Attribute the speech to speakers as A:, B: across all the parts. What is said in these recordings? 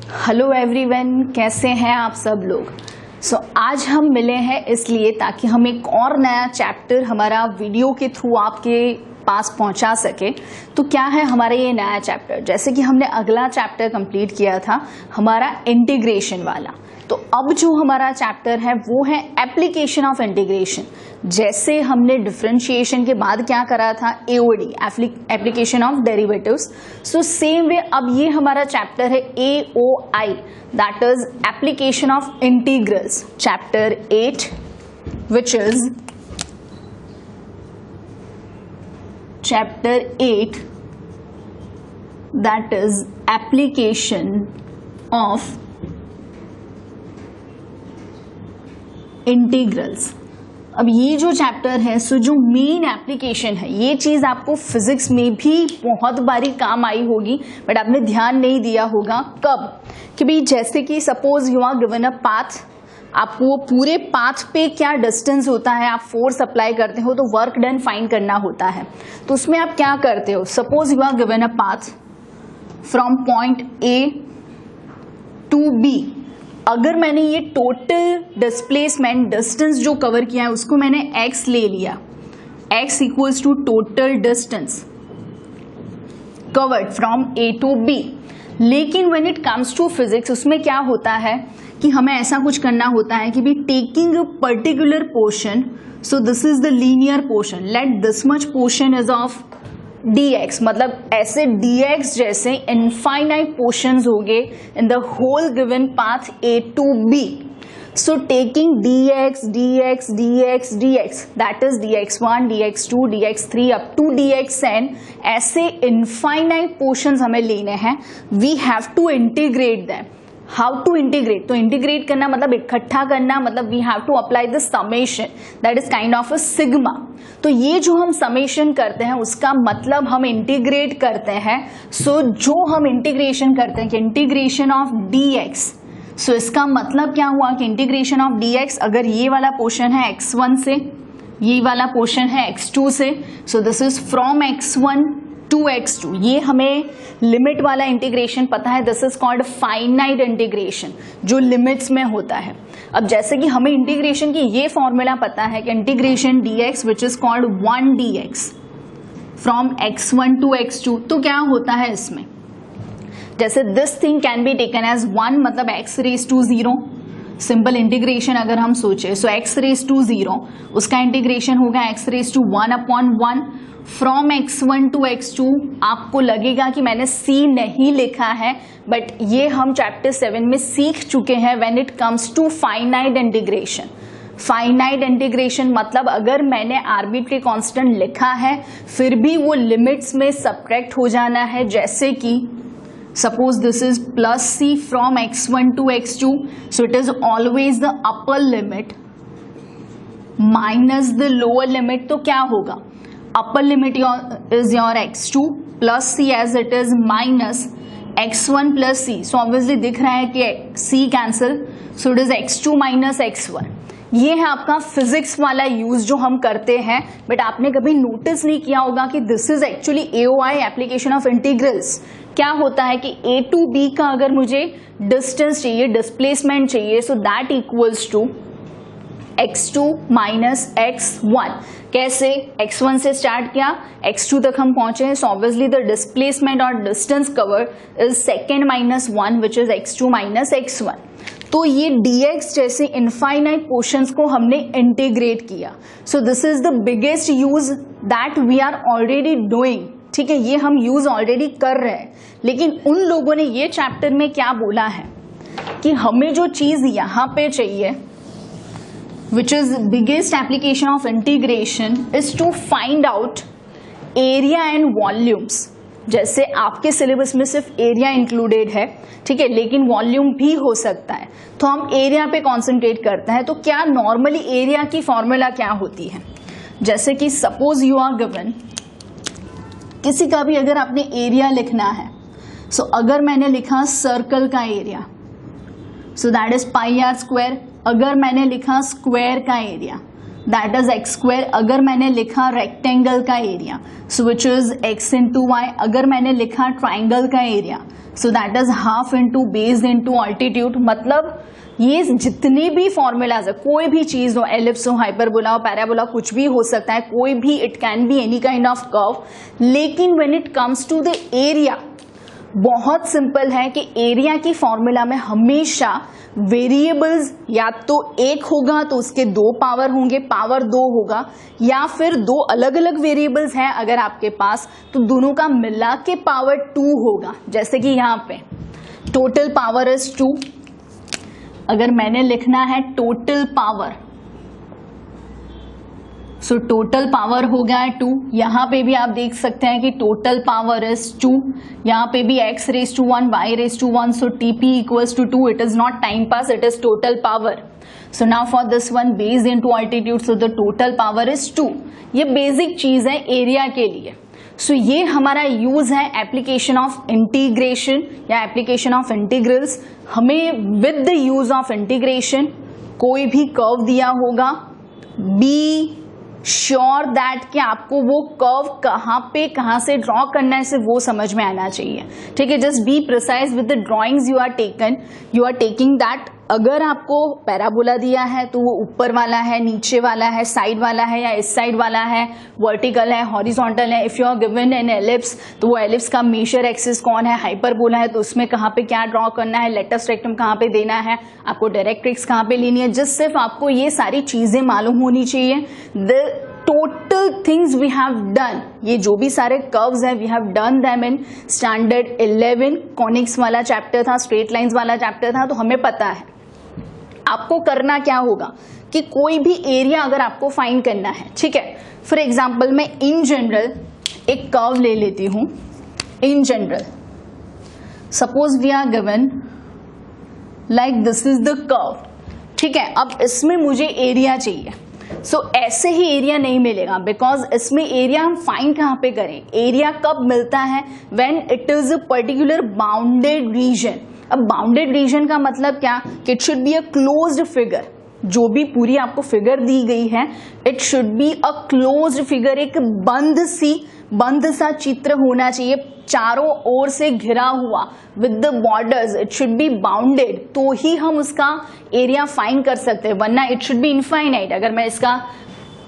A: Hello everyone, कैसे हैं आप सब लोग। आज हम मिले हैं इसलिए ताकि हम एक और नया चैप्टर हमारा वीडियो के थ्रू आपके पास पहुंचा सके। तो क्या है हमारा ये नया चैप्टर, जैसे कि हमने अगला चैप्टर कंप्लीट किया था हमारा इंटीग्रेशन वाला, तो अब जो हमारा चैप्टर है वो है एप्लीकेशन ऑफ इंटीग्रेशन। जैसे हमने डिफरेंशिएशन के बाद क्या करा था, AOD application of derivatives, so same way अब ये हमारा चैप्टर है AOI, that is application of integrals, chapter 8 which is chapter 8, that is application of integrals। अब ये जो चैप्टर है सो जो मेन एप्लीकेशन है, ये चीज आपको फिजिक्स में भी बहुत बारी काम आई होगी, बट आपने ध्यान नहीं दिया होगा। कब कि भाई जैसे कि suppose you are given a path, आपको वो पूरे पाथ पे क्या डिस्टेंस होता है, आप फोर्स अप्लाई करते हो तो वर्क डन फाइंड करना होता है। तो उसमें आप क्या करते हो, suppose you are given a path from point A to B. अगर मैंने ये टोटल डिस्प्लेसमेंट डिस्टेंस जो कवर किया है उसको मैंने x ले लिया, x equals to total distance covered from A to B. लेकिन when it comes to physics उसमें क्या होता है कि हमें ऐसा कुछ करना होता है कि भी taking a particular portion, so this is the linear portion, let this much portion is of dx, मतलब ऐसे dx जैसे इनफाइनाइट पोर्शंस होंगे in the whole given path a to b। So taking dx dx dx dx, that is dx1 dx2 dx3 up to dxn, ऐसे infinite portions हमें लेने हैं। We have to integrate them. How to integrate, तो integrate करना मतलब इकट्ठा करना, मतलब we have to apply the summation, that is kind of a sigma. तो ये जो हम समेशन करते हैं उसका मतलब हम इंटीग्रेट करते हैं। सो जो हम इंटीग्रेशन करते हैं कि इंटीग्रेशन ऑफ dx, सो इसका मतलब क्या हुआ कि इंटीग्रेशन ऑफ dx, अगर ये वाला पोर्शन है x1 से, ये वाला पोर्शन है x2 से, so this is from x1 to x2। ये हमें लिमिट वाला इंटीग्रेशन पता है, this is called finite integration, जो लिमिट्स में होता है। अब जैसे कि हमें इंटीग्रेशन की ये फॉर्मूला पता है कि integration dx which is called 1 dx from x1 to x2, तो क्या होता है इसमें, जैसे this thing can be taken as 1, मतलब x raise to 0, simple integration अगर हम सोचे, सो x रेज टू 0 उसका इंटीग्रेशन होगा x raise to 1 upon 1 from x1 to x2। आपको लगेगा कि मैंने c नहीं लिखा है, बट ये हम चैप्टर 7 में सीख चुके हैं when it comes to finite integration. Finite integration मतलब अगर मैंने आर्बिट्री कांस्टेंट लिखा है फिर भी वो लिमिट्स में सब्ट्रैक्ट हो जाना है, जैसे कि suppose this is plus c from x1 to x2, so it is always the upper limit minus the lower limit। तो क्या होगा, upper limit is your x2 plus c as it is minus x1 plus c, so obviously दिख रहा है कि c cancel, so it is x2 minus x1। ये है आपका फिजिक्स वाला यूज जो हम करते हैं, बट आपने कभी नोटिस नहीं किया होगा कि this is actually AOI application of integrals. क्या होता है कि ए टू बी का अगर मुझे डिस्टेंस चाहिए, डिस्प्लेसमेंट चाहिए, so that equals to x2 minus x1। कैसे, x1 से स्टार्ट किया, x2 तक हम पहुंचे, सो ऑब्वियसली द डिस्प्लेसमेंट और distance cover is second minus 1 which is x2 minus x1। तो ये dx जैसे इनफाइनाइट पोर्शंस को हमने इंटीग्रेट किया। So this is the biggest use that we are already doing. ठीक है, ये हम यूज ऑलरेडी कर रहे हैं, लेकिन उन लोगों ने ये चैप्टर में क्या बोला है कि हमें जो चीज यहां पे चाहिए which is biggest application of integration is to find out area and volumes। जैसे आपके सिलेबस में सिर्फ एरिया इंक्लूडेड है, ठीक है, लेकिन वॉल्यूम भी हो सकता है, तो हम एरिया पे कॉन्सेंट्रेट करते हैं। तो क्या नॉर्मली एरिया की फॉर्मूला क्या होती है, जैसे कि सपोज यू आर गिवन, किसी का भी अगर आपने एरिया लिखना है, सो अगर मैंने लिखा सर्कल का area, so that is pi r square. अगर मैंने लिखा स्क्वायर का area, that is x square. अगर मैंने लिखा रेक्टेंगल का area so which is x into y. अगर मैंने लिखा ट्राइंगल का area so that is half into base into altitude. मतलब ये जितने भी फॉर्मूलाज है, कोई भी चीज हो, एलिप्स हो, हाइपरबोला हो, पैराबोला, कुछ भी हो सकता है, कोई भी, it can be any kind of curve. लेकिन when it comes to the area, बहुत सिंपल है कि एरिया की फॉर्मूला में हमेशा वेरिएबल्स या तो एक होगा तो उसके 2 पावर होंगे, पावर 2 होगा, या फिर 2 अलग अलग वेरिएबल्स हैं अगर आपके पास तो दोनों का मिला के पावर 2 होगा। जैसे कि यहाँ पे टोटल पावर इज 2। अगर मैंने लिखना है total power so total power हो गया है 2। यहां पे भी आप देख सकते हैं कि टोटल पावर इज 2। यहां पे भी x raise to 1, y raise to 1, so TP equals to 2। It is not time pass, it is total power. So now for this one base into altitude, so the total power is 2। ये basic चीज है area के लिए। सो ये हमारा use है application of integration या application of integrals. हमें with the use of integration कोई भी कर्व दिया होगा, बी श्योर दैट कि आपको वो कर्व कहाँ पे कहाँ से ड्रॉ करना है सिर्फ वो समझ में आना चाहिए। ठीक है, just be precise with the drawings you are taking that. अगर आपको पैराबोला दिया है तो वो ऊपर वाला है, नीचे वाला है, साइड वाला है या इस साइड वाला है, वर्टिकल है, हॉरिजॉन्टल है। If you are given an ellipse तो वो एलिप्स का मेजर एक्सिस कौन है, हाइपरबोला है तो उसमें कहाँ पे क्या ड्रॉ करना है, लेटस रेक्टम कहाँ पे देना है, आपको डायरेक्ट्रिक्स कहाँ पे लेनी है। जस्ट सिर्फ आपको ये सारी चीजें मालूम होनी चाहिए। The total things we have done, ये जो भी सारे कर्व्स हैं we have done them in standard 11। Conics वाला चैप्टर था, स्ट्रेट लाइंस वाला चैप्टर था, तो हमें पता है। आपको करना क्या होगा कि कोई भी एरिया अगर आपको फाइंड करना है, ठीक है, फॉर एग्जाम्पल मैं इन जनरल एक कर्व ले लेती हूं। In general suppose we are given like this is the curve, ठीक है। अब इसमें मुझे एरिया चाहिए, सो ऐसे ही एरिया नहीं मिलेगा, बिकॉज इसमें एरिया हम फाइंड कहां पे करें। एरिया कब मिलता है, when it is a particular bounded reason. अब बाउंडेड रीजन का मतलब क्या कि it should be a closed figure. जो भी पूरी आपको फिगर दी गई है it should be a closed figure, एक बंद सा चित्र होना चाहिए, चारों ओर से घिरा हुआ with the borders. It should be bounded, तो ही हम उसका एरिया फाइंड कर सकते हैं, वरना इट शुड बी इनफाइनाइट। अगर मैं इसका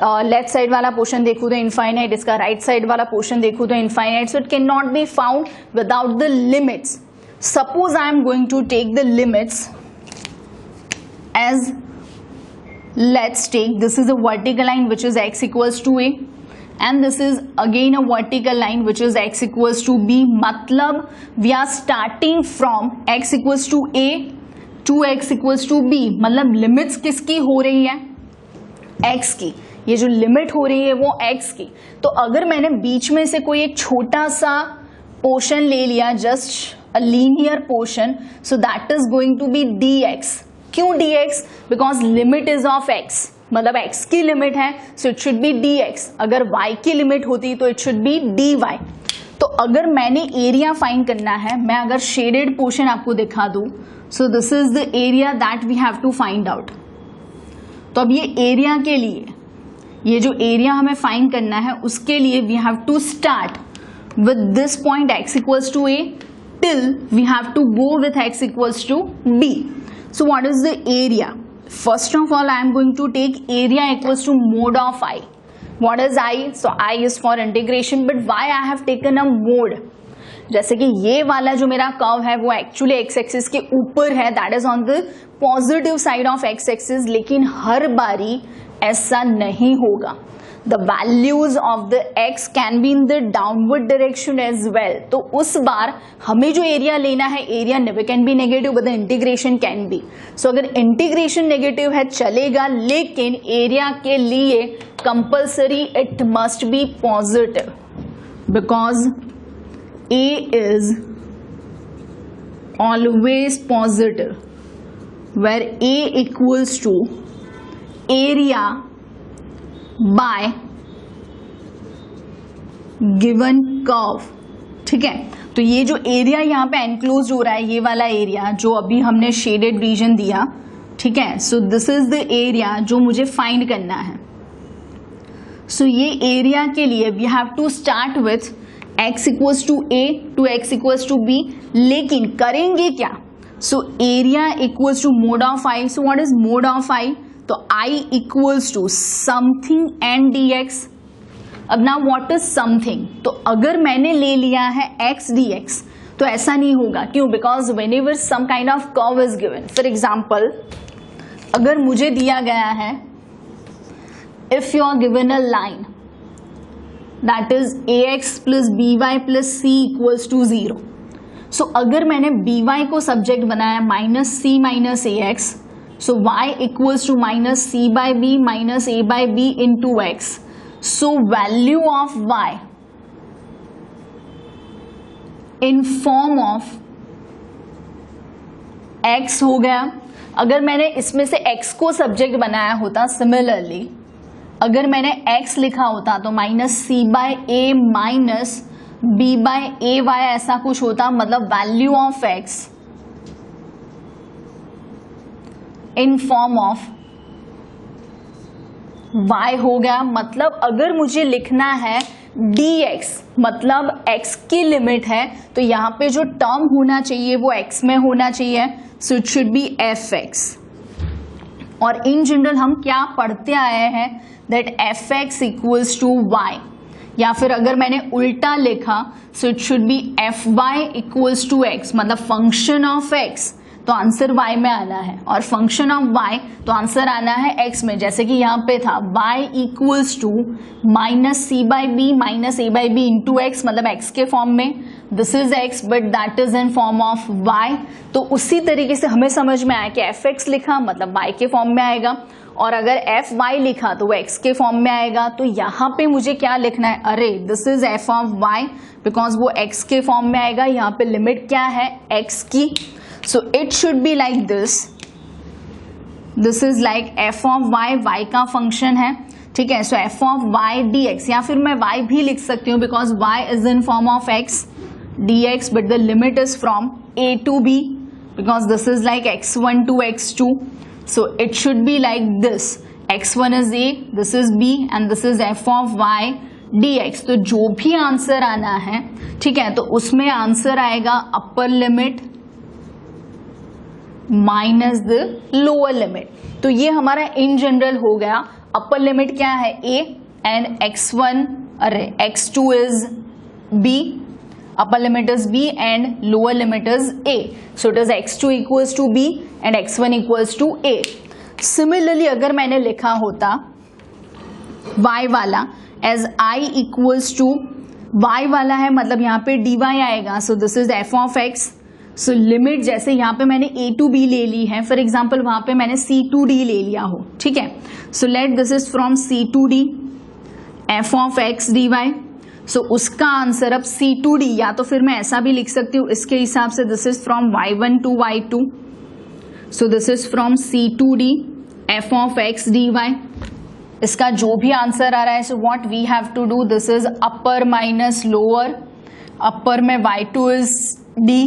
A: लेफ्ट साइड वाला पोर्शन देखूं तो इनफाइनाइट, इसका राइट साइड वाला पोर्शन देखूं तो infinite, so it can not be found without the limits. Suppose I am going to take the limits as, let's take, this is a vertical line which is x equals to a, and this is again a vertical line which is x equals to b. मतलब we are starting from x equals to a to x equals to b. मतलब limits किसकी हो रही है, x की। ये जो limit हो रही है वो x की। तो अगर मैंने बीच में से कोई एक छोटा सा पोर्शन ले लिया, just a linear portion, so that is going to be dx. क्यों dx? Because limit is of x, मतलब x की लिमिट है, so it should be dx. अगर y की लिमिट होती तो it should be dy. तो अगर मैंने एरिया फाइंड करना है, मैं अगर शेडेड पोर्शन आपको दिखा दूं, so this is the area that we have to find out. तो अब ये एरिया के लिए, ये जो एरिया हमें फाइंड करना है उसके लिए we have to start with this point x equals to a till we have to go with x equals to b. So what is the area? First of all I am going to take area equals to mode of I. What is I? So I is for integration, but why I have taken a mode? जैसे कि ये वाला जो मेरा curve है वो actually x axis के ऊपर है, that is on the positive side of x axis, लेकिन हर बारी ऐसा नहीं होगा। The values of the x can be in the downward direction as well. तो उस बार हमें जो एरिया लेना है, area never can be negative but the integration can be. So अगर इंटीग्रेशन नेगेटिव है चलेगा, लेकिन एरिया के लिए compulsory it must B positive, because a is always positive, where a equals to area bye given curve. ठीक है, तो ये जो एरिया यहाँ पे एनक्लोज हो रहा है, ये वाला एरिया जो अभी हमने शेडेड रीजन दिया, ठीक है, so this is the area जो मुझे फाइंड करना है। सो ये एरिया के लिए we have to start with x equals to a to x equals to b, लेकिन करेंगे क्या? So area equals to mod of i. So what is mod of i? तो i equals to something and dx. अब ना what is something? तो अगर मैंने ले लिया है x dx तो ऐसा नहीं होगा. क्यों? Because whenever some kind of curve is given, for example अगर मुझे दिया गया है, if you are given a line that is ax plus by plus c equals to 0. So अगर मैंने by को सब्जेक्ट बनाया minus c minus ax, so y equals to minus c by b minus a by b into x. So value of y in form of x हो गया. अगर मैंने इसमें से x को सब्जेक्ट बनाया होता, सिमिलरली अगर मैंने x लिखा होता तो minus c by a minus b by a y ऐसा कुछ होता. मतलब value of x in form of y हो गया. मतलब अगर मुझे लिखना है dx, मतलब x की लिमिट है, तो यहाँ पे जो टर्म होना चाहिए वो x में होना चाहिए. So it should be fx. और इन जनरल हम क्या पढ़ते आए हैं that fx equals to y. या फिर अगर मैंने उल्टा लिखा, so it should be fy equals to x, मतलब फंक्शन ऑफ x तो आंसर y में आना है, और फंक्शन ऑफ y तो आंसर आना है x में. जैसे कि यहाँ पे था y equals to minus c by b minus a by b into x, मतलब x के फॉर्म में. This is x but that is in form of y. तो उसी तरीके से हमें समझ में आया कि fx लिखा मतलब y के फॉर्म में आएगा, और अगर fy लिखा तो वो x के फॉर्म में आएगा. तो यहाँ पे मुझे क्या लिखना है? अरे this is f of y, because वो x के फॉर्म में आएगा. यहाँ पे लिमिट क्या है? x की. So it should be like this. This is like f of y, y का फंक्शन है, ठीक है. So f of y dx, या फिर मैं y भी लिख सकती हूँ because y is in form of x dx, but the limit is from a to b because this is like x1 to x2. So it should be like this. x1 is a, this is b and this is f of y dx. तो जो भी answer आना है, ठीक है, तो उसमें answer आएगा अपर limit minus the lower limit. तो ये हमारा इन जनरल हो गया. अपर लिमिट क्या है? a एंड x1, अरे x2 is b, upper limit is b and lower limit is a. So it is x2 equals to b and x1 equals to a. Similarly अगर मैंने लिखा होता y वाला as i equals to y वाला है, मतलब यहाँ पे dy आएगा. So this is f of x. So limit जैसे यहाँ पे मैंने a टू b ले ली है, फॉर एग्जाम्पल वहां पे मैंने c टू d ले लिया हो, ठीक है. So let this is from c to d f of x dy. So उसका आंसर अब c टू d, या तो फिर मैं ऐसा भी लिख सकती हूँ इसके हिसाब से, this is from y1 to y2. So this is from c to d f of x dy. इसका जो भी आंसर आ रहा है, so what we have to do, this is upper minus lower. Upper में y2 is d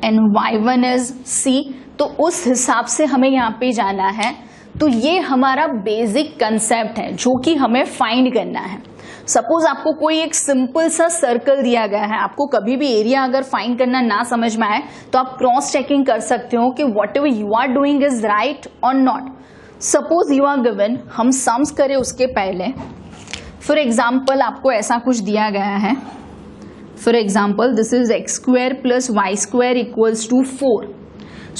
A: and y1 is c. तो उस हिसाब से हमें यहाँ पे जाना है. तो ये हमारा बेसिक कंसेप्ट है जो कि हमें फाइंड करना है. सपोज आपको कोई एक सिंपल सा सर्कल दिया गया है, आपको कभी भी एरिया अगर फाइंड करना ना समझ में आए तो आप क्रॉस चेकिंग कर सकते हो कि whatever you are doing is right और not. Suppose you are given, हम सम्स करें उसके पहले, फॉर एग्जाम्पल आपको ऐसा कुछ दिया गया है. For example, this is x square plus y square equals to 4.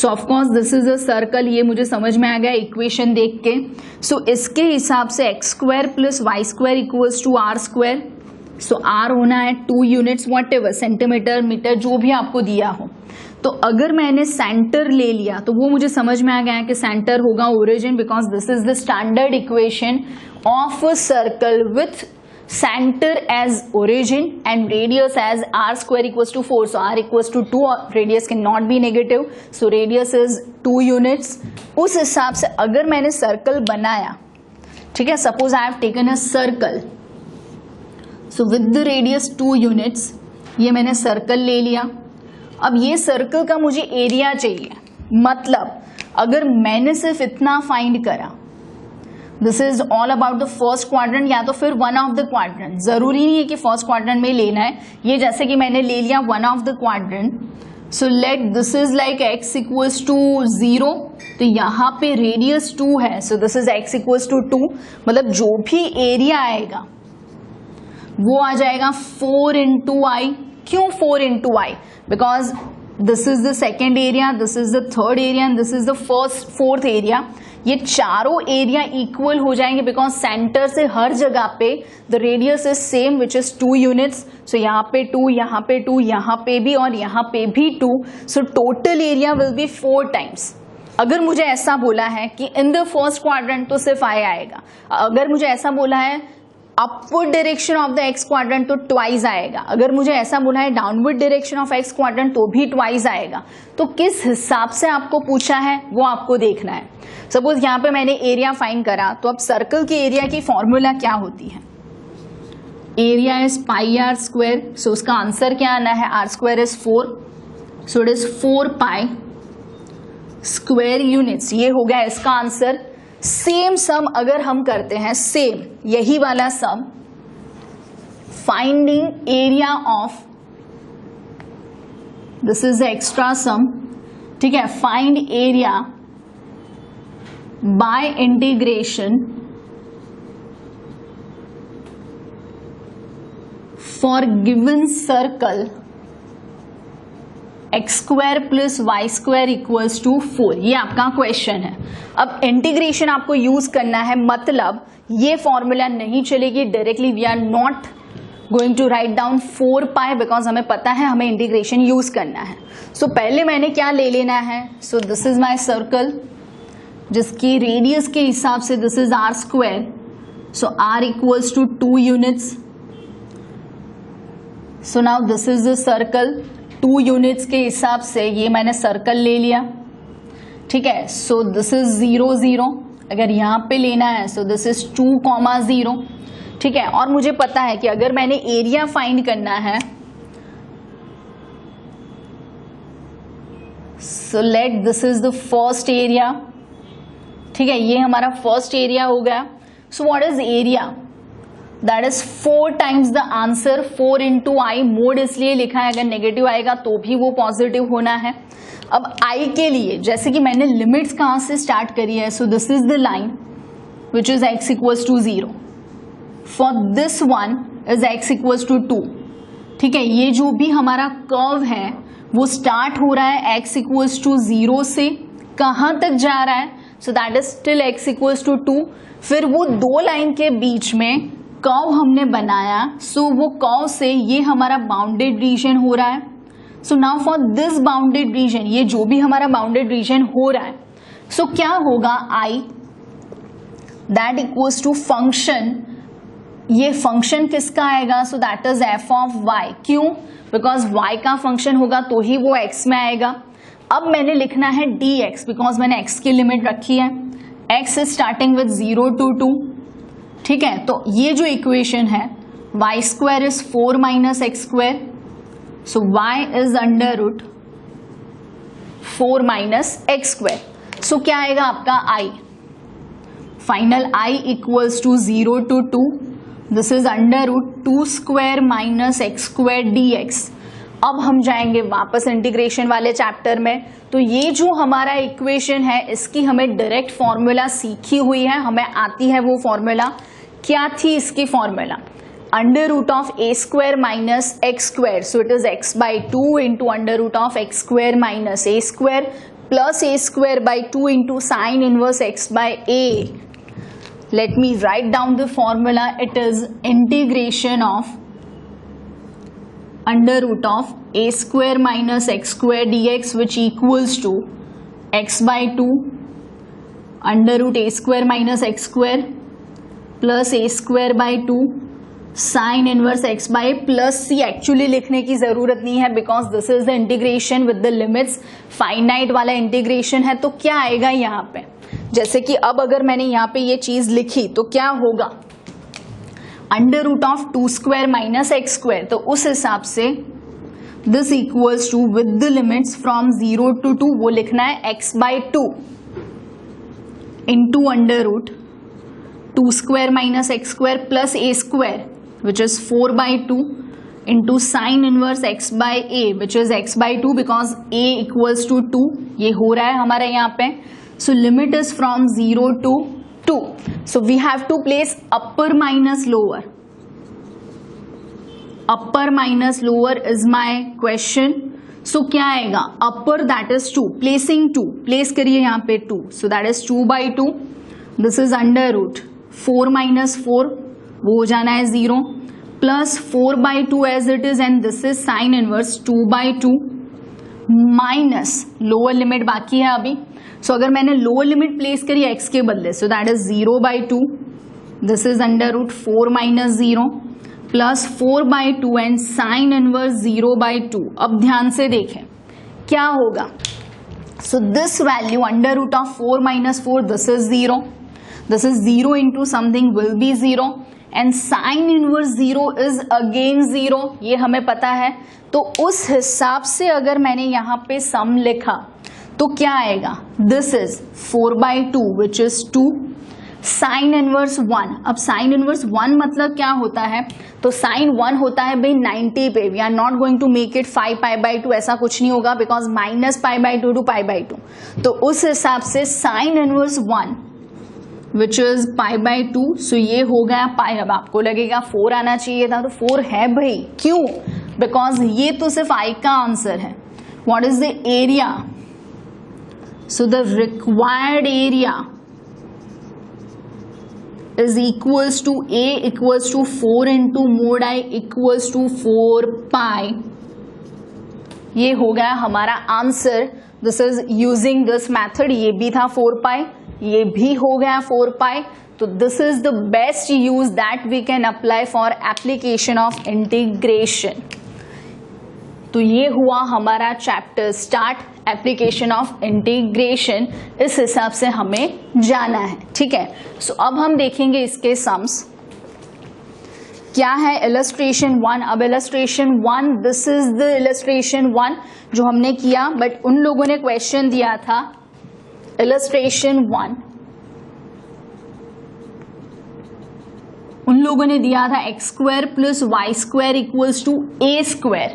A: So of course this is a circle. ये मुझे समझ में आ गया इक्वेशन देख के. So इसके हिसाब से x square plus y square equals to r square. So r होना है 2 units whatever, सेंटीमीटर मीटर जो भी आपको दिया हो. तो अगर मैंने सेंटर ले लिया तो वो मुझे समझ में आ गया कि सेंटर होगा origin, because this is the standard equation of a circle with center as origin and radius as r square equals to 4. So r equals to 2, radius cannot be negative, so radius is 2 units. उस हिसाब से अगर मैंने circle बनाया, ठीक है, suppose I have taken a circle, so with the radius 2 units, ये मैंने सर्कल ले लिया. अब ये सर्कल का मुझे एरिया चाहिए, मतलब अगर मैंने सिर्फ इतना फाइंड करा this is all about the first quadrant या तो फिर वन ऑफ द क्वाड्रेंट. जरूरी नहीं है कि फर्स्ट क्वाड्रेंट में लेना है. ये जैसे कि मैंने ले लिया one of the quadrant. So let this is like x equals to 0. तो यहाँ पे रेडियस 2 है. So this is x equals to 2. मतलब जो भी एरिया आएगा वो आ जाएगा 4 इंटू आई. क्यों 4 into I? Because this is the second area, this is the third area and this is the fourth area. ये चारों एरिया इक्वल हो जाएंगे बिकॉज सेंटर से हर जगह पे the radius is same which is 2 units. So यहाँ पे 2, यहाँ पे 2, यहाँ पे भी और यहाँ पे भी 2. So total area will be 4 times. अगर मुझे ऐसा बोला है कि इन द फर्स्ट क्वाड्रेंट तो सिर्फ आई आएगा. अगर मुझे ऐसा बोला है upward direction of the x quadrant तो ट्वाइस आएगा. अगर मुझे ऐसा बोला है downward direction of x quadrant तो भी ट्वाइस आएगा. तो किस हिसाब से आपको पूछा है वो आपको देखना है. सपोज यहाँ पे मैंने एरिया फाइंड करा, तो अब सर्कल के एरिया की फॉर्मूला क्या होती है? Area is pi r square. So उसका आंसर क्या आना है? R square is 4. So it is 4 pi square units. ये हो गया इसका आंसर. सेम सम अगर हम करते हैं, सेम यही वाला sum, finding area of, this is extra sum, ठीक है, find area by integration for given circle x square plus y square equals to 4. ये आपका क्वेश्चन है. अब इंटीग्रेशन आपको यूज करना है, मतलब ये फॉर्मूला नहीं चलेगी directly. We are not going to write down 4 pi because हमें पता है हमें इंटीग्रेशन यूज करना है. सो पहले मैंने क्या ले लेना है? So this is my circle जिसकी रेडियस के हिसाब से this is r square. So r equals to 2 units. So now this is the circle. 2 units के हिसाब से ये मैंने सर्कल ले लिया, ठीक है. So this is 0 0. अगर यहाँ पे लेना है सो दिस इज 2,0, ठीक है. और मुझे पता है कि अगर मैंने एरिया फाइंड करना है, so let this is the first area, ठीक है. ये हमारा फर्स्ट एरिया हो गया. सो what is area? That is 4 times the answer. 4 into I. Mode इसलिए लिखा है, अगर नेगेटिव आएगा तो भी वो पॉजिटिव होना है. अब आई के लिए जैसे कि मैंने लिमिट्स कहां से स्टार्ट करी है, so this is the line which is x equals to 0. For this one is x equals to 2, ठीक है. ये जो भी हमारा कर्व है वो स्टार्ट हो रहा है एक्स इक्वल्स टू 0 से. कहां तक जा रहा है? So that is still x equals to 2. फिर वो 2 लाइन के बीच में कर्व हमने बनाया. सो वो कर्व से ये हमारा बाउंडेड रीजन हो रहा है. सो now for this bounded reason, ये जो भी हमारा बाउंडेड रीजन हो रहा है, सो क्या होगा? I that equals to function. ये फंक्शन किसका आएगा? So that is f of y. क्यों? बिकॉज वाई का फंक्शन होगा तो ही वो एक्स में आएगा. अब मैंने लिखना है dx बिकॉज मैंने x की लिमिट रखी है. x is starting with 0 to 2, ठीक है. तो ये जो इक्वेशन है y square is 4 minus x square. So y is under root 4 minus x square. So क्या आएगा आपका I? Final I equals to 0 to 2. This is under root 2 square minus x square dx. अब हम जाएंगे वापस integration वाले chapter में. तो ये जो हमारा इक्वेशन है इसकी हमें डायरेक्ट फॉर्मूला सीखी हुई है, हमें आती है वो फॉर्मूला. क्या थी इसकी formula? Under root of a square minus x square. So it is x by 2 into under root of x square minus A square plus A square by 2 into sine inverse x by a. Let me write down the formula. It is integration of under root of a square minus x square dx which equals to x by 2 under root A square minus x square plus A square by 2 sine inverse x by plus c. Actually लिखने की जरूरत नहीं है because this is the integration with the limits. Finite वाला integration है. तो क्या आएगा यहाँ पे? जैसे कि अब अगर मैंने यहाँ पे ये चीज लिखी तो क्या होगा? Under root of 2 square minus x square. तो उस हिसाब से this equals to with the limits from 0 to 2 वो लिखना है x by 2 into under root 2 square minus x square plus a square which is 4/2 into sin inverse x by a which is x/2 because a equals to 2. ये हो रहा है हमारे यहाँ पे. So limit is from 0 to 2. So we have to place upper minus lower. Upper minus lower is my question. So क्या आएगा? Upper that is 2. Placing 2. Place करिए यहाँ पे 2. So that is 2/2. This is under root 4 minus 4. वो हो जाना है 0. Plus 4/2 as it is and this is sin inverse 2/2 minus lower limit बाकी है अभी. सो अगर मैंने लोअर लिमिट प्लेस करी x के बदले so that is 0/2. This is under root 4 minus 0 plus 4/2 and sine inverse 0/2. अब ध्यान से देखें क्या होगा. So this value under root of 4 minus 4 this is 0. This is 0 into something will be 0 and sine inverse 0 is again 0. ये हमें पता है. तो उस हिसाब से अगर मैंने यहाँ पे सम लिखा तो क्या आएगा. This is 4/2 which is 2 sine inverse 1. अब साइन इनवर्स 1 मतलब क्या होता है. तो साइन 1 होता है भाई 90 पे. We are not going to make it 5π/2. ऐसा कुछ नहीं होगा बिकॉज माइनस π/2 टू π/2. तो उस हिसाब से साइन इनवर्स 1 विच इज π/2. सो ये हो गया पाई. अब आपको लगेगा 4 आना चाहिए था. तो 4 है भाई. क्यों. बिकॉज ये तो सिर्फ आई का आंसर है. What is the area. So the required area is equals to a equals to 4 into mod I equals to 4 pi. ये हो गया हमारा answer. This is using this method. ये भी था 4 pi, ये भी हो गया 4 pi. तो this is the best use that we can apply for application of integration. तो ये हुआ हमारा chapter start, application of integration. इस हिसाब से हमें जाना है. ठीक है. सो अब हम देखेंगे इसके सम्स क्या है. इलस्ट्रेशन 1. अब illustration 1 this is the illustration 1 जो हमने किया. बट उन लोगों ने क्वेश्चन दिया था इलस्ट्रेशन 1. उन लोगों ने दिया था x² plus y² equals to a².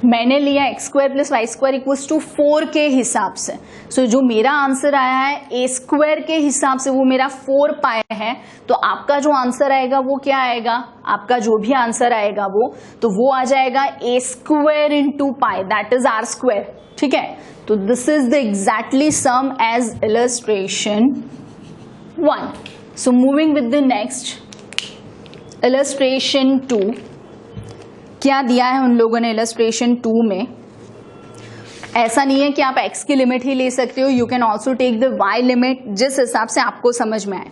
A: मैंने लिया x² plus y² equals to 4 के हिसाब से. सो जो मेरा आंसर आया है a² के हिसाब से वो मेरा 4 पाई है. तो आपका जो आंसर आएगा वो क्या आएगा. आपका जो भी आंसर आएगा वो आ जाएगा a² into pi that is r². ठीक है. तो this is the exactly same as illustration 1. So moving with the next illustration 2. क्या दिया है उन लोगों ने इलस्ट्रेशन 2 में. ऐसा नहीं है कि आप x की लिमिट ही ले सकते हो. You can also take the y limit जिस हिसाब से आपको समझ में आए.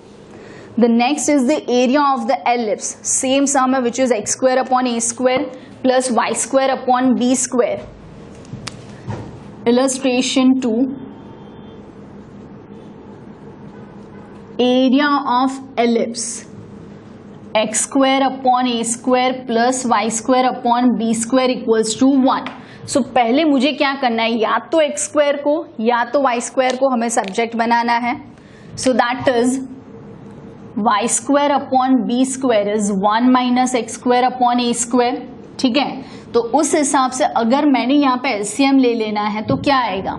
A: The next is the area of the ellipse. Same sum है which is x² upon a² plus y² upon b². Illustration 2 area of ellipse x² upon a² plus y² upon b² equals to 1. So पहले मुझे क्या करना है. या तो x² को या तो y² को हमें सब्जेक्ट बनाना है. So that is y² upon b² is 1 minus x² upon a². ठीक है. तो उस हिसाब से अगर मैंने यहाँ पे एलसीएम ले लेना है तो क्या आएगा.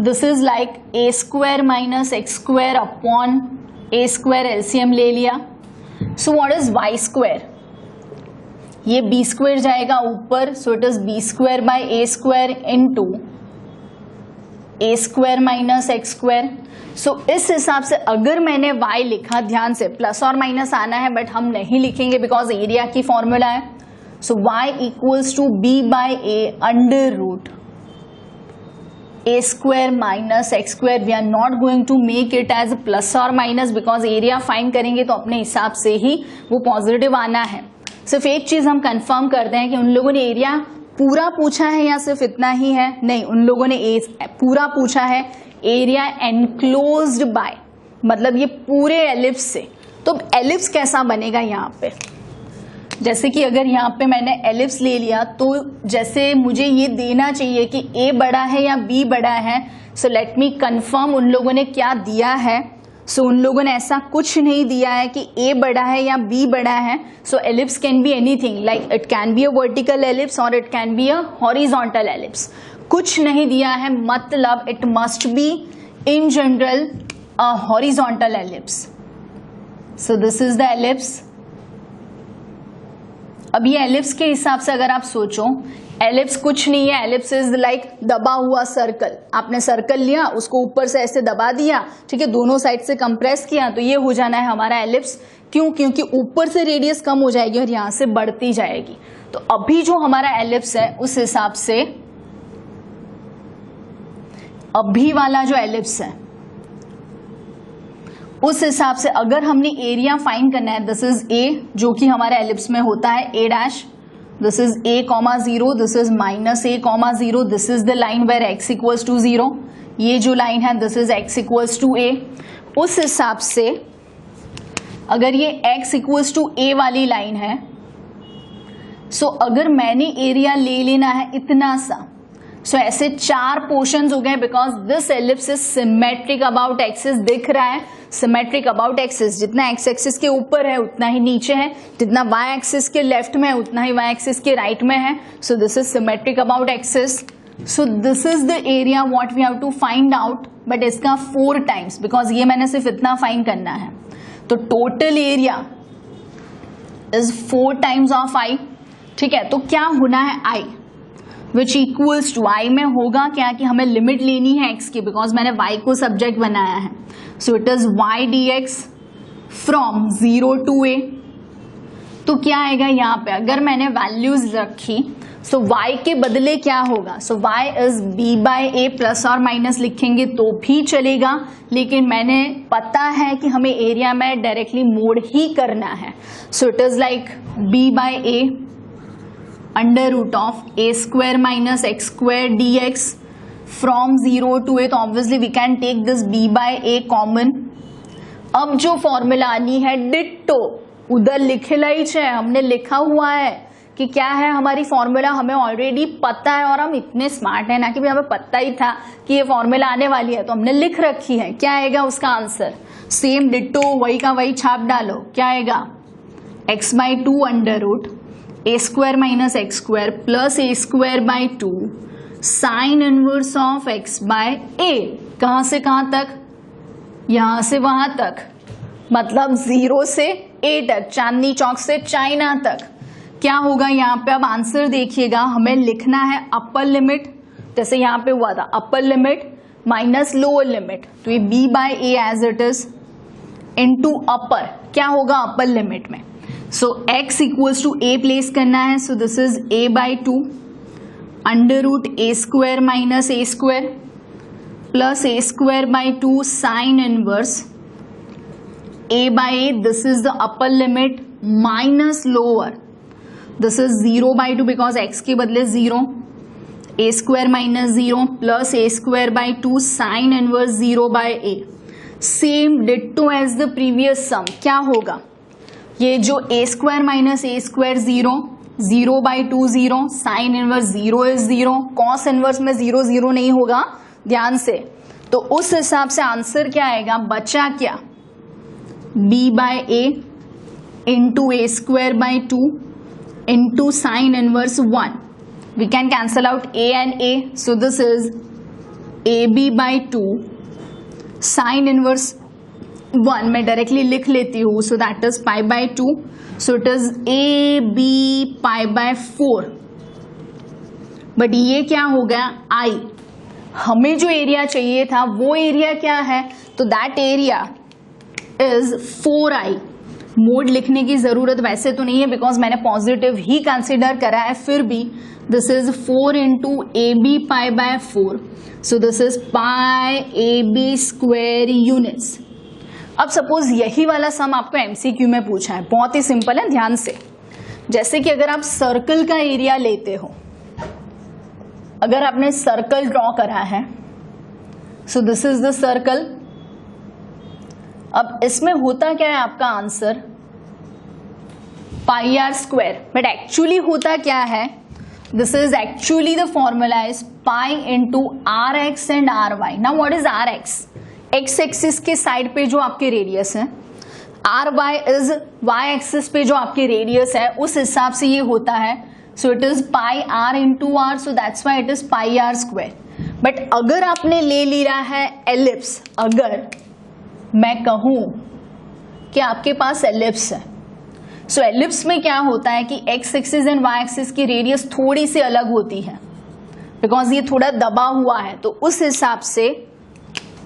A: This is like a² minus x² upon a² LCM ले लिया. सो व्हाट इज y². ये b² जाएगा ऊपर. सो it is b² by a² into a² minus x². सो इस हिसाब से अगर मैंने y लिखा, ध्यान से प्लस और माइनस आना है बट हम नहीं लिखेंगे बिकॉज एरिया की फॉर्मूला है. So y equals to b by a under root a² minus x². We are not going to make it as plus और माइनस बिकॉज एरिया फाइंड करेंगे तो अपने हिसाब से ही वो पॉजिटिव आना है. सिर्फ एक चीज हम कंफर्म करते हैं कि उन लोगों ने एरिया पूरा पूछा है या सिर्फ इतना ही है. नहीं, उन लोगों ने पूरा पूछा है. एरिया एनक्लोज्ड बाय मतलब ये पूरे एलिप्स से. तो एलिप्स कैसा बनेगा यहाँ पे. जैसे कि अगर यहाँ पे मैंने एलिप्स ले लिया तो जैसे मुझे ये देना चाहिए कि a बड़ा है या b बड़ा है. सो लेट मी कंफर्म उन लोगों ने क्या दिया है. सो उन लोगों ने ऐसा कुछ नहीं दिया है कि ए बड़ा है या बी बड़ा है. So ellipse can be anything, like it can be a vertical ellipse और it can be a horizontal ellipse. कुछ नहीं दिया है मतलब it must be in general a horizontal ellipse. So this is the ellipse. अब ये ellipse के हिसाब से अगर आप सोचो, एलिप्स कुछ नहीं है, एलिप्स इज लाइक दबा हुआ सर्कल. आपने सर्कल लिया, उसको ऊपर से ऐसे दबा दिया, ठीक है, दोनों साइड से कंप्रेस किया, तो ये हो जाना है हमारा एलिप्स. क्यों? क्योंकि ऊपर से रेडियस कम हो जाएगी और यहां से बढ़ती जाएगी. तो अभी जो हमारा एलिप्स है उस हिसाब से अभी वाला जो एलिप्स है उस हिसाब से अगर हमने एरिया फाइंड करना है, दिस इज ए जो कि हमारे एलिप्स में होता है ए dash. This is a comma 0, this is minus a comma 0, this is the line where x equals to 0. ये जो लाइन है this is x equals to a. उस हिसाब से अगर ये x equals to a वाली लाइन है, सो अगर मैंने एरिया ले लेना है इतना सा, सो ऐसे 4 पोर्शंस हो गए because this ellipse is symmetric about axis. दिख रहा है सिमेट्रिक अबाउट एक्सिस, जितना एक्स एक्सिस के ऊपर है उतना ही नीचे है, जितना वाई एक्सिस के लेफ्ट में है उतना ही वाई एक्सिस के राइट में है. So this is symmetric about axis. So this is the area what we have to find out, but इसका 4 टाइम्स बिकॉज ये मैंने सिर्फ इतना फाइंड करना है. तो total area is 4 times of I. ठीक है, तो क्या होना है आई विच इक्वल्स टू, आई में होगा क्या कि हमें लिमिट लेनी है x की बिकॉज मैंने y को सब्जेक्ट बनाया है. So it is y dx from 0 to a. तो क्या आएगा यहाँ पे अगर मैंने वैल्यूज रखी, सो y के बदले क्या होगा. So y is b by a plus और माइनस लिखेंगे तो भी चलेगा, लेकिन मैंने पता है कि हमें एरिया में डायरेक्टली मोड ही करना है. So it is like b by a under root of a square minus x square d x from 0 to a. तो obviously we can take this b by a common. अब जो formula आनी है ditto उधर लिखेला ही है, हमने लिखा हुआ है कि क्या है हमारी फॉर्मूला, हमें ऑलरेडी पता है और हम इतने स्मार्ट हैं ना कि भी हमें पता ही था कि ये फॉर्मूला आने वाली है तो हमने लिख रखी है. क्या आएगा उसका आंसर, सेम डिट्टो वही का वही छाप डालो. क्या आएगा x by 2 under root A square minus x square plus A square by 2 sine inverse of x by a. कहां से कहां तक, यहां से वहां तक, मतलब 0 से a तक, चांदनी चौक से चाइना तक. क्या होगा यहाँ पे, अब आंसर देखिएगा, हमें लिखना है अपर लिमिट, जैसे यहाँ पे हुआ था upper limit minus lower limit. तो ये b by a as it is into upper, क्या होगा अपर लिमिट में. So x equals to a place करना है. So this is a by 2 under root A square minus A square plus A square by 2 sine inverse a by a. This is the upper limit minus lower, this is 0 by 2 because x के बदले 0, A square minus 0 plus A square by 2 sine inverse 0 by a. Same ditto as the previous sum. क्या होगा, ये जो A square minus A square 0, 0 by 2 0, sine inverse 0 is 0, cos inverse में 0 0 नहीं होगा ध्यान से. तो उस हिसाब से आंसर क्या आएगा, बचा क्या b by a into a square by 2 into sine inverse 1. We can cancel out a and a. So this is ab by 2 sine inverse 1 मैं डायरेक्टली लिख लेती हूँ. So that is pi by 2. So it is a b pi by 4. But ये क्या हो गया आई, हमें जो एरिया चाहिए था वो एरिया क्या है, तो that area is 4i. Mode लिखने की जरूरत वैसे तो नहीं है बिकॉज मैंने पॉजिटिव ही कंसिडर करा है, फिर भी this is 4 into a b pi by 4. So this is pi a b square units. अब सपोज यही वाला सम आपको एमसीक्यू में पूछा है, बहुत ही सिंपल है ध्यान से. जैसे कि अगर आप सर्कल का एरिया लेते हो, अगर आपने सर्कल ड्रॉ करा है, so this is the circle. अब इसमें होता क्या है आपका answer pi r square, but actually होता क्या है, this is actually the formula is pi into r x and r y. Now what is r x, x axis के साइड पे जो आपके रेडियस है, r y is y axis पे जो आपके रेडियस है उस हिसाब से ये होता है. So it is pi r into r, so that's why it is pi r square. But अगर आपने ले लिया है एलिप्स, अगर मैं कहूं कि आपके पास एलिप्स है, सो एलिप्स में क्या होता है कि x axis and y axis की रेडियस थोड़ी सी अलग होती है बिकॉज ये थोड़ा दबा हुआ है. तो उस हिसाब से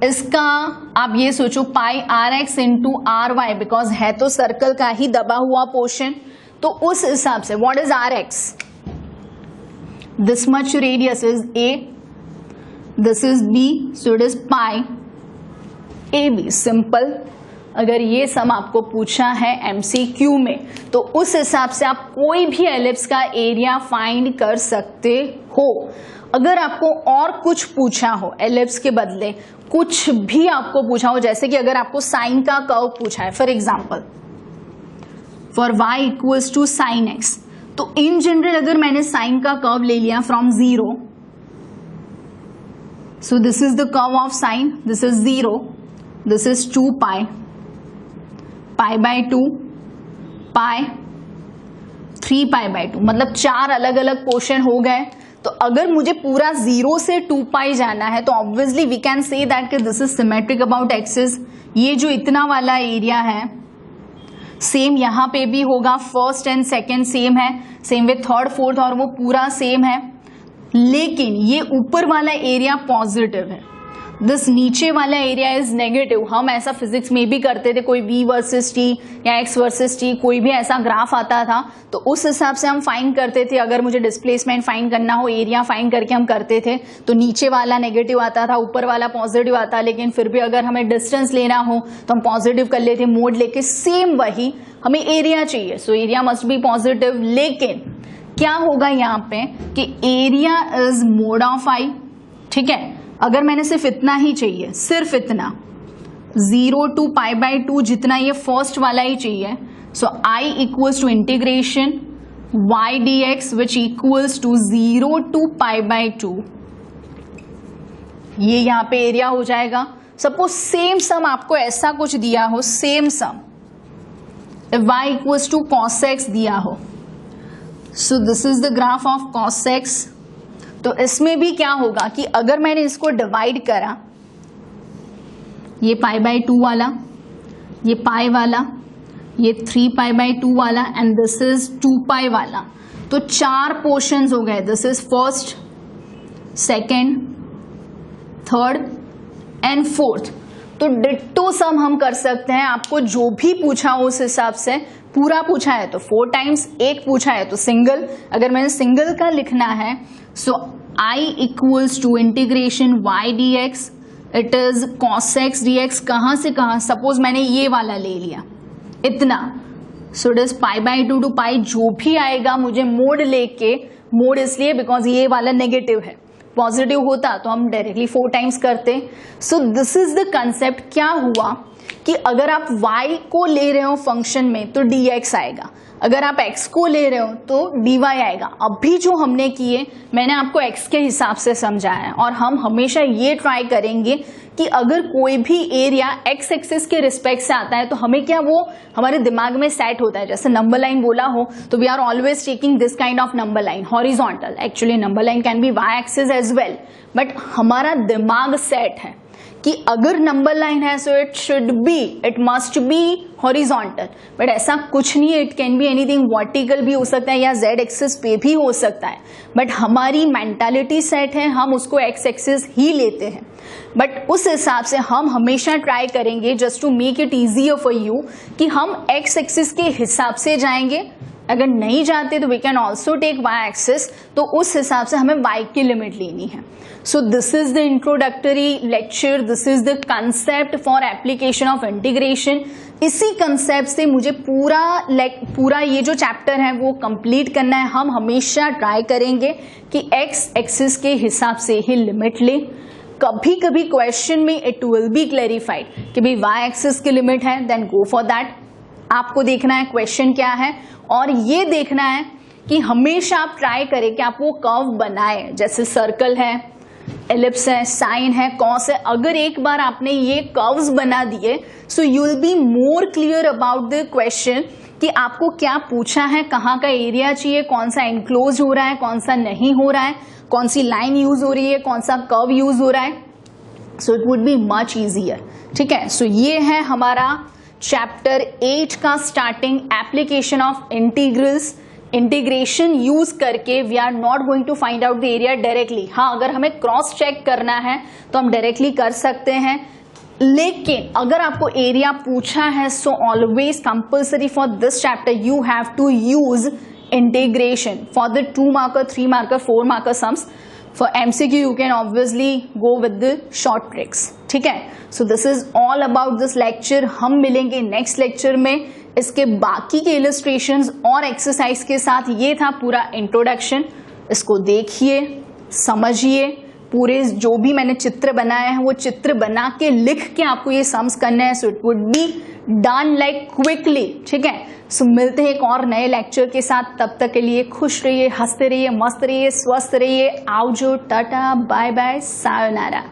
A: इसका आप ये सोचो pi r x into r y, because है तो सर्कल का ही दबा हुआ पोर्शन. तो उस हिसाब से what is r x, this much radius is a, this is b, so it is pi a b. Simple. अगर ये सम आपको पूछा है एमसीक्यू में तो उस हिसाब से आप कोई भी एलिप्स का एरिया फाइंड कर सकते हो. अगर आपको और कुछ पूछा हो एलिप्स के बदले, कुछ भी आपको पूछा हो, जैसे कि अगर आपको साइन का कर्व पूछा है, for example for y equals to sine x, तो इन जनरल अगर मैंने साइन का कर्व ले लिया from 0, so this is the curve of sine, this is 0, this is 2 pi, pi by 2, pi, 3 pi by 2, मतलब 4 अलग अलग पोर्शन हो गए. तो अगर मुझे पूरा 0 से 2 पाई जाना है तो obviously we can say that कि this is symmetric about axis. ये जो इतना वाला एरिया है सेम यहाँ पे भी होगा, फर्स्ट एंड सेकेंड सेम है, सेम विथ थर्ड फोर्थ, और वो पूरा सेम है. लेकिन ये ऊपर वाला एरिया पॉजिटिव है, दिस नीचे वाला एरिया इज नेगेटिव. हम ऐसा फिजिक्स में भी करते थे, कोई v वर्सेस t या x वर्सेस t, कोई भी ऐसा ग्राफ आता था तो उस हिसाब से हम फाइंड करते थे. अगर मुझे डिस्प्लेसमेंट फाइंड करना हो, एरिया फाइंड करके हम करते थे, तो नीचे वाला नेगेटिव आता था, ऊपर वाला पॉजिटिव आता. लेकिन फिर भी अगर हमें डिस्टेंस लेना हो तो हम पॉजिटिव कर लेते, मोड लेके. सेम वही हमें एरिया चाहिए, so area must be positive. लेकिन क्या होगा यहाँ पे कि area is mod of I. ठीक है, अगर मैंने सिर्फ इतना ही चाहिए, सिर्फ इतना 0 टू पाई बाय 2 जितना ये फर्स्ट वाला ही चाहिए, so I equals to integration y dx which equals to 0 to pi by 2. ये यहाँ पे एरिया हो जाएगा. सपोज सेम सम आपको ऐसा कुछ दिया हो, same some y equals to cos x दिया हो, so this is the graph of cos x. तो इसमें भी क्या होगा कि अगर मैंने इसको डिवाइड करा, ये पाई बाय 2 वाला, ये पाई वाला, ये 3 पाई बाय 2 वाला, एंड दिस इज 2 पाई वाला, तो 4 पोर्शंस हो गए. This is first, second, third and fourth. तो डिट्टो सम हम कर सकते हैं. आपको जो भी पूछा हो उस हिसाब से, पूरा पूछा है तो 4 टाइम्स, एक पूछा है तो सिंगल. अगर मैंने सिंगल का लिखना है, so I equals to integration y dx, it is cos x dx. कहां से कहां, सपोज मैंने ये वाला ले लिया इतना, so it is pi by 2 to pi. जो भी आएगा मुझे मोड लेके, मोड इसलिए बिकॉज ये वाला नेगेटिव है, पॉजिटिव होता तो हम डायरेक्टली 4 टाइम्स करते. सो दिस इज द कंसेप्ट. क्या हुआ कि अगर आप y को ले रहे हो फंक्शन में तो dx आएगा, अगर आप x को ले रहे हो तो dy आएगा. अभी जो हमने किए मैंने आपको x के हिसाब से समझाया है, और हम हमेशा ये ट्राई करेंगे कि अगर कोई भी एरिया x एक्सिस के रिस्पेक्ट से आता है तो हमें क्या वो हमारे दिमाग में सेट होता है. जैसे नंबर लाइन बोला हो तो we are always taking this kind of number line, horizontal. Actually number line can be y axis as well, but हमारा दिमाग सेट है कि अगर नंबर लाइन है so it should be, it must be horizontal. But ऐसा कुछ नहीं है, it can be anything. Vertical भी हो सकता है या z एक्सिस पे भी हो सकता है. बट हमारी मेंटालिटी सेट है, हम उसको x एक्सिस ही लेते हैं. बट उस हिसाब से हम हमेशा ट्राई करेंगे just to make it easier for you कि हम x एक्सिस के हिसाब से जाएंगे. अगर नहीं जाते तो we can also take y axis, तो उस हिसाब से हमें y की लिमिट लेनी है. So this is the introductory lecture, this is the concept for application of integration. इसी कंसेप्ट से मुझे पूरा ये जो चैप्टर है वो कंप्लीट करना है. हम हमेशा ट्राई करेंगे कि x एक्सिस के हिसाब से ही लिमिट ले. कभी कभी क्वेश्चन में इट विल बी क्लैरिफाइड कि भाई y एक्सिस की लिमिट है, देन गो फॉर दैट. आपको देखना है क्वेश्चन क्या है, और ये देखना है कि हमेशा आप ट्राई करें कि आप वो कर्व बनाए. जैसे सर्कल है, एलिप्स है, साइन है, कॉस है, अगर एक बार आपने ये कर्व्स बना दिए so you will be more clear about the question कि आपको क्या पूछा है, कहाँ का एरिया चाहिए, कौन सा एनक्लोज हो रहा है, कौन सा नहीं हो रहा है, कौन सी लाइन यूज हो रही है, कौन सा कर्व यूज हो रहा है. So it would be much easier. ठीक है, सो ये है हमारा चैप्टर 8 का starting, application of integrals. Integration use करके we are not going to find out the area directly. हाँ, अगर हमें क्रॉस चेक करना है तो हम डायरेक्टली कर सकते हैं, लेकिन अगर आपको एरिया पूछा है so always compulsory for this chapter you have to use integration for the 2 marker, 3 marker, 4 marker sums. For MCQ you can obviously go with the short tricks. ठीक है, so this is all about this lecture. हम मिलेंगे next lecture में इसके बाकी के illustrations और exercise के साथ. ये था पूरा इंट्रोडक्शन. इसको देखिए, समझिए, पूरे जो भी मैंने चित्र बनाए हैं वो चित्र बना के लिख के आपको ये सम्स करना है. So it would be done like quickly. ठीक है, सो मिलते हैं एक और नए लेक्चर के साथ. तब तक के लिए खुश रहिए, हंसते रहिए, मस्त रहिए, स्वस्थ रहिए. आओ जो, टाटा, बाय बाय, सायोनारा.